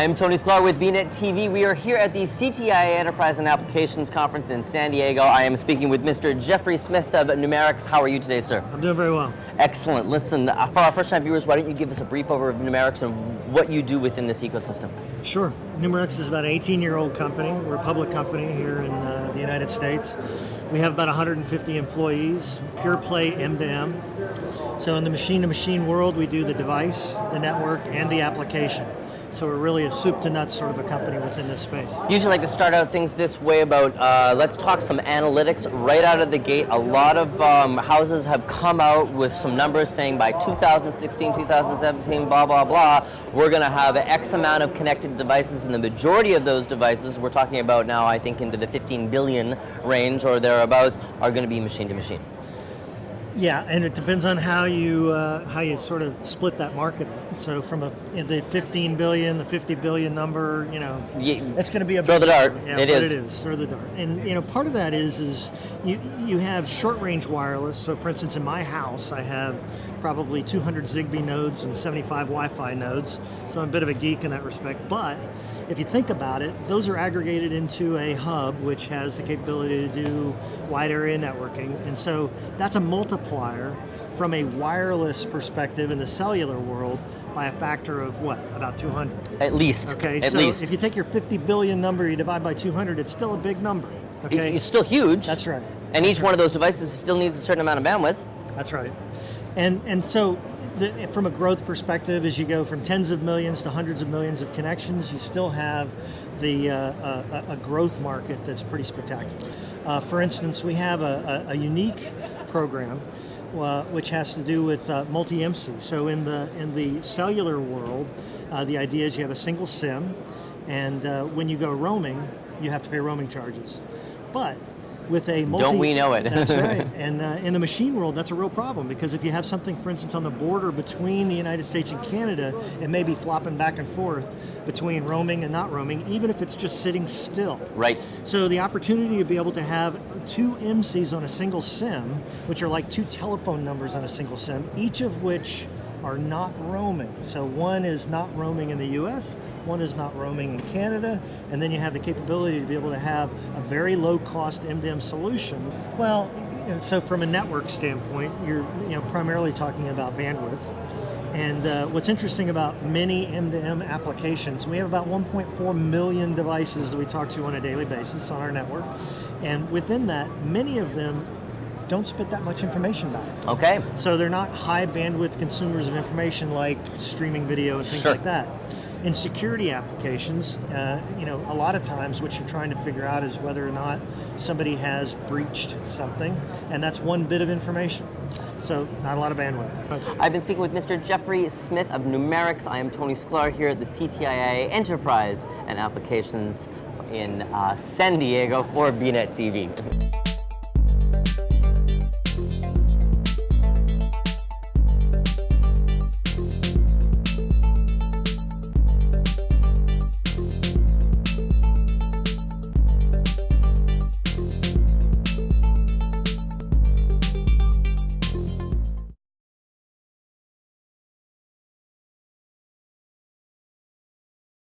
I am Tony Sklar with bnetTV. We are here at the CTIA Enterprise and Applications Conference in San Diego. I am speaking with Mr. Jeffrey Smith of Numerex. How are you today, sir? I'm doing very well. Excellent. Listen, for our first-time viewers, why don't you give us a brief overview of Numerex and what you do within this ecosystem? Sure. Numerex is about an 18-year-old company. We're a public company here in the United States. We have about 150 employees, pure play M2M. So in the machine-to-machine world, we do the device, the network, and the application. So we're really a soup to nuts sort of a company within this space. Usually like to start out things this way about, let's talk some analytics right out of the gate. A lot of houses have come out with some numbers saying by 2016, 2017, blah, blah, blah, we're going to have X amount of connected devices, and the majority of those devices, we're talking about now, I think into the 15 billion range or thereabouts, are going to be machine-to-machine. Yeah, and it depends on how you sort of split that market up. So from the 15 billion, the 50 billion number, it's going to be a throw the dart. Yeah, it is. It is. Throw the dart. And part of that is you have short-range wireless. So for instance, in my house, I have probably 200 Zigbee nodes and 75 Wi-Fi nodes. So I'm a bit of a geek in that respect. But if you think about it, those are aggregated into a hub, which has the capability to do wide area networking. And so that's a multiplier from a wireless perspective in the cellular world by a factor of what? About 200. At least. Okay, at so least. if you take your 50 billion number, you divide by 200, it's still a big number. Okay, It's still huge. That's right. And each one of those devices still needs a certain amount of bandwidth. That's right. And so from a growth perspective, as you go from tens of millions to hundreds of millions of connections, you still have a growth market that's pretty spectacular. For instance, we have a unique program which has to do with multi-MC. So in the cellular world, the idea is you have a single SIM, and when you go roaming, you have to pay roaming charges. But with a Don't we know it? That's right. And in the machine world, that's a real problem, because if you have something, for instance, on the border between the United States and Canada, it may be flopping back and forth between roaming and not roaming, even if it's just sitting still. Right. So the opportunity to be able to have two MCs on a single SIM, which are like two telephone numbers on a single SIM, each of which are not roaming. So one is not roaming in the US, one is not roaming in Canada, and then you have the capability to be able to have a very low-cost M2M solution. Well, so from a network standpoint, you're primarily talking about bandwidth. And what's interesting about many M2M applications, we have about 1.4 million devices that we talk to on a daily basis on our network. And within that, many of them don't spit that much information back. Okay. So they're not high bandwidth consumers of information like streaming video and things like that. In security applications, a lot of times what you're trying to figure out is whether or not somebody has breached something, and that's one bit of information. So not a lot of bandwidth. I've been speaking with Mr. Jeffrey Smith of Numerex. I am Tony Sklar here at the CTIA Enterprise and Applications in San Diego for bnetTV.